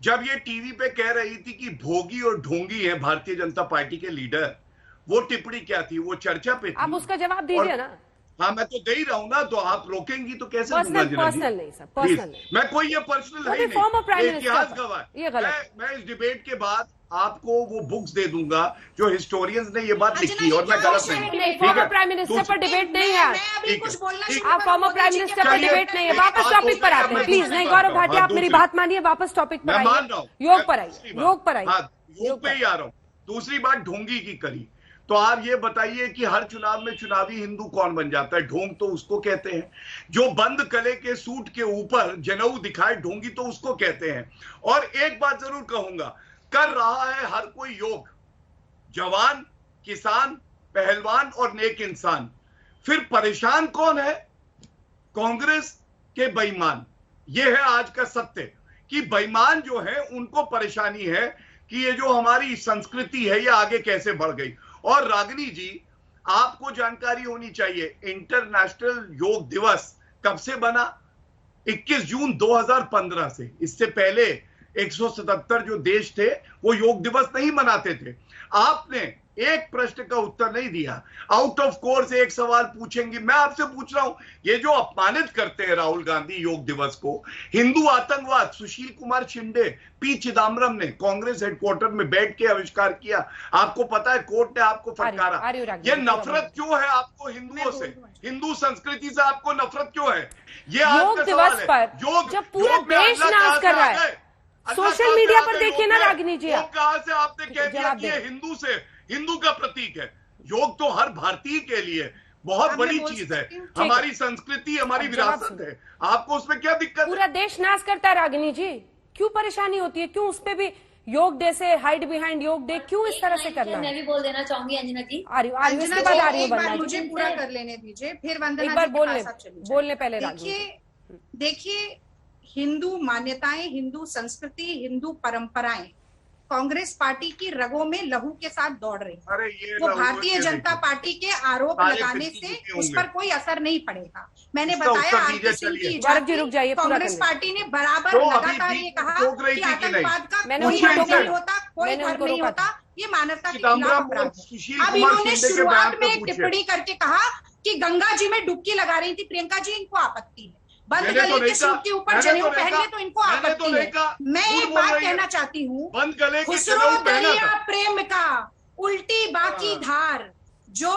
जब ये टीवी पे कह रही थी कि भोगी और ढोंगी है भारतीय जनता पार्टी के लीडर, वो टिप्पणी क्या थी, वो चर्चा पे थी? आप उसका जवाब दीजिए ना। हाँ, मैं तो दे ही रहा हूं ना, तो आप रोकेंगी तो कैसे? पर्सनल नहीं सर, पर्सनल नहीं। मैं कोई ये पर्सनल है नहीं, इतिहास गवाह। ये गलत। मैं इस डिबेट के बाद आपको वो बुक्स दे दूंगा जो हिस्टोरियंस ने ये बात लिखी, और मैं गलत नहीं। फॉर्मर प्राइम मिनिस्टर पर डिबेट नहीं है, आप फॉर्मर प्राइम मिनिस्टर पर डिबेट नहीं है। वापस टॉपिक पर आते हैं प्लीज। नहीं गौरव भाटिया, आप मेरी बात मानिए, वापस टॉपिक पर आइए, योग पर आइए, योग पर आइए, योग पे ही आ रहा हूँ। दूसरी बात ढोंगी की करी, तो आप ये बताइए कि हर चुनाव में चुनावी हिंदू कौन बन जाता है? ढोंग तो उसको कहते हैं जो बंद गले के सूट के ऊपर जनेऊ दिखाए, ढोंगी तो उसको कहते हैं। और एक बात जरूर कहूंगा, कर रहा है हर कोई योग, जवान, किसान, पहलवान और नेक इंसान। फिर परेशान कौन है? कांग्रेस के बेईमान। यह है आज का सत्य कि बेईमान जो है उनको परेशानी है कि ये जो हमारी संस्कृति है ये आगे कैसे बढ़ गई। और रागिनी जी, आपको जानकारी होनी चाहिए, इंटरनेशनल योग दिवस कब से बना? 21 जून 2015 से। इससे पहले 177 जो देश थे वो योग दिवस नहीं मनाते थे। आपने एक प्रश्न का उत्तर नहीं दिया। आउट ऑफ कोर्स एक सवाल पूछेंगे, मैं आपसे पूछ रहा हूं, ये जो अपमानित करते हैं राहुल गांधी योग दिवस को, हिंदू आतंकवाद सुशील कुमार शिंदे, पी चिदम्बरम ने कांग्रेस हेडक्वार्टर में बैठ के आविष्कार किया। आपको पता है कोर्ट ने आपको फटकारा। ये नफरत क्यों है आपको हिंदुओं से? हिंदू संस्कृति से आपको नफरत क्यों है? ये योग दिवस पर जब पूरा देश नाच कर रहा है, सोशल मीडिया पर देखिए ना रागिनी जी, कहां से आपने कह दिया कि ये हिंदू से, हिंदू का प्रतीक है? योग तो हर भारतीय के लिए बहुत बड़ी चीज है, हमारी संस्कृति, हमारी विरासत है। आपको उसमें क्या दिक्कत? पूरा देश नाच करता है रागिनी जी, क्यों परेशानी होती है? क्यों उस पे भी योग डे से हाइड बिहाइंड योग डे क्यों इस तरह से करना है? मैं भी बोल देना चाहूंगी अंजना जी। आ रही हूँ, इसके बाद आ रही हूँ, मुझे पूरा कर लेने दीजिए, फिर वंदना एक बार जी बोलने पहले। देखिए, हिंदू मान्यताएं, हिंदू संस्कृति, हिंदू परंपराएं कांग्रेस पार्टी की रगों में लहू के साथ दौड़ रही है। अरे ये वो लहू भारतीय के जनता देखो। पार्टी के आरोप सारे लगाने फिरकी से जीते उस होंगे। पर कोई असर नहीं पड़ेगा। मैंने इसका बताया उत्तर आरपी दीजिए, सिंह की चलिए। गौरव जी रुक जाइए, पूरा कांग्रेस करने पार्टी ने बराबर तो अभी लगातार बीच ये में कहा रोक रही कि थी कि नहीं? आतंकवाद का मैंने कोई उनको धर्म रोका नहीं होता, कोई मैंने धर्म उनको नहीं रोका होता, ये मानवता के चिदम्बरम खिलाफ और अपराध है। सुशील अब कुमार इन्होंने शिंदे के शुरुआत बयान में पे एक पूछिए। टिप्पणी करके कहा कि गंगा जी में डुबकी लगा रही थी प्रियंका जी, इनको आपत्ति है। बंद मैंने तो गले नहीं के सूट कहा। के ऊपर मैंने जनेऊ तो नहीं पहनने कहा। तो इनको मैंने तो आपत्ति नहीं है। कहा। मैं झूठ एक बोल बात रही है। कहना चाहती हूँ, बंद गले के खुसरो जनेऊ पहना दरिया था। प्रेम का उल्टी बाकी धार, जो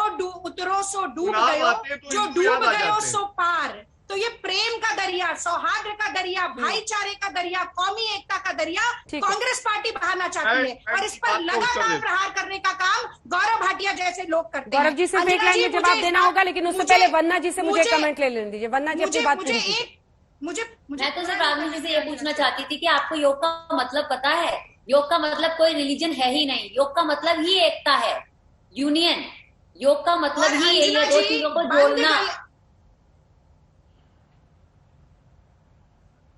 उतरो सो डूब चुनाव गयो, आते तो जो इनको याद डूब आ गयो जाते हैं। सो पार। तो ये प्रेम का दरिया, सौहार्द का दरिया, भाईचारे का दरिया, कौमी एकता का दरिया ठीक है। कांग्रेस पार्टी बहाना चाहती है और इस पर बात का उत्तर लगातार दे। प्रहार करने का काम गौरव भाटिया जैसे लोग करते हैं। गौरव जी सिर्फ एक अंजना लाइन में मुझे जवाब इस देना बात- होगा, लेकिन उससे मुझे- पहले वन्ना जी से मुझे मुझे- कमेंट ले लेने दीजिए। वन्ना जी अपनी मुझे बात मुझे पूरी कीजिए। एक मुझे मैं तो सिर्फ रागनी जी से ये पूछना चाहती थी कि आपको योग का मतलब पता है? योग का मतलब कोई रिलीजन है ही नहीं, योग का मतलब ही एकता है, यूनियन। योग का मतलब और ही है अंजना ये दो जी, चीजों को बंद जोड़ना। गले-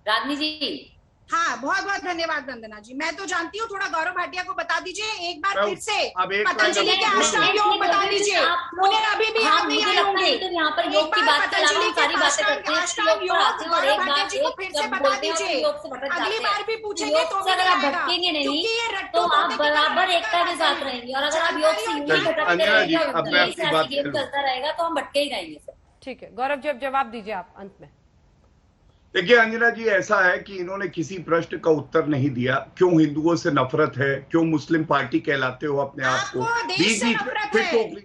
रागनी जी, हाँ, बहुत बहुत धन्यवाद वंदना जी। मैं तो जानती हूँ, थोड़ा गौरव भाटिया को बता दीजिए एक बार फिर से अब एक पतंजलि लाइन के अब अष्टांग योग बता दीजिए। उन्हें अभी भी याद नहीं आए होंगे। तो यहाँ पर योग एक की बार बात के अलावा पतंजलि हम के सारी बातें करते हैं, अष्टांग योग पर आते हैं और गौरव एक भाटिया बात जी को एक फिर से जब बता बोलते हैं तो दीजिए। योग से भटक जाते अगली हैं। बार भी तो पूछेंगे योग तो से भी अगर आप नहीं आएगा, भटकेंगे नहीं क्योंकि ये रट्टू तो आप तोते की तरह बराबर भटकते एकता के रहते साथ हैं। रहेंगे, और अगर आप योग से यूं ही जानकारी भटकते अंजना जी, रहेंगे, अब मैं आपकी ऐसे बात गेम करूं। चलता रहेगा तो हम भटके ही रहेंगे सर। ठीक है गौरव जी, अब जवाब दीजिए आप अंत में। देखिए अंजना जी, ऐसा है कि इन्होंने किसी प्रश्न का उत्तर नहीं दिया। क्यों हिंदुओं से नफरत है, क्यों मुस्लिम पार्टी कहलाते हो अपने आप को, आपको देश बीच से बीच नफरत फिर है। टोक ली।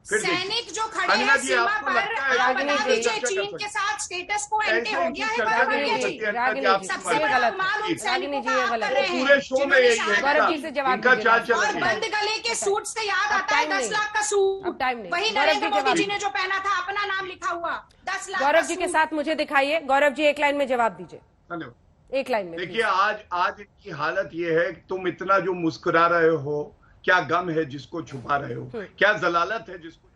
फिर सैनिक जो खड़े अंजना हैं जी, सीमा आपको पर, लगता है आप कि बता हम दीजिए चर्चा कर चीन सकते के हैं? साथ स्टेटस को एंटे ऐसे हो इनकी गया है चर्चा गौरव नहीं भाटिया हो जी। सकती है, रागिनी अंजना जी, जी, आपकी सबसे बात ये बड़ा गलत है। अपमान उन रागिनी सैनिकों जी, का ये आप गलत कर है। रहे हैं पूरे शो में यही है गौरव जी से जवाब इनका दीजिए। चाल चल और रही है। बंद गले के सूट से याद अब आता है टाइम 10 नहीं। लाख का सूट। अब टाइम नहीं। वही गौरव नरेंद्र जी मोदी जवाब जी ने जो पहना था, अपना नाम लिखा हुआ, 10 लाख गौरव का जी के सूट। साथ मुझे दिखाइए। गौरव जी एक लाइन में जवाब दीजिए, धन्यवाद। एक लाइन में देखिए please। आज इनकी हालत ये है कि तुम इतना जो मुस्कुरा रहे हो, क्या गम है जिसको छुपा रहे हो, क्या जलालत है जिसको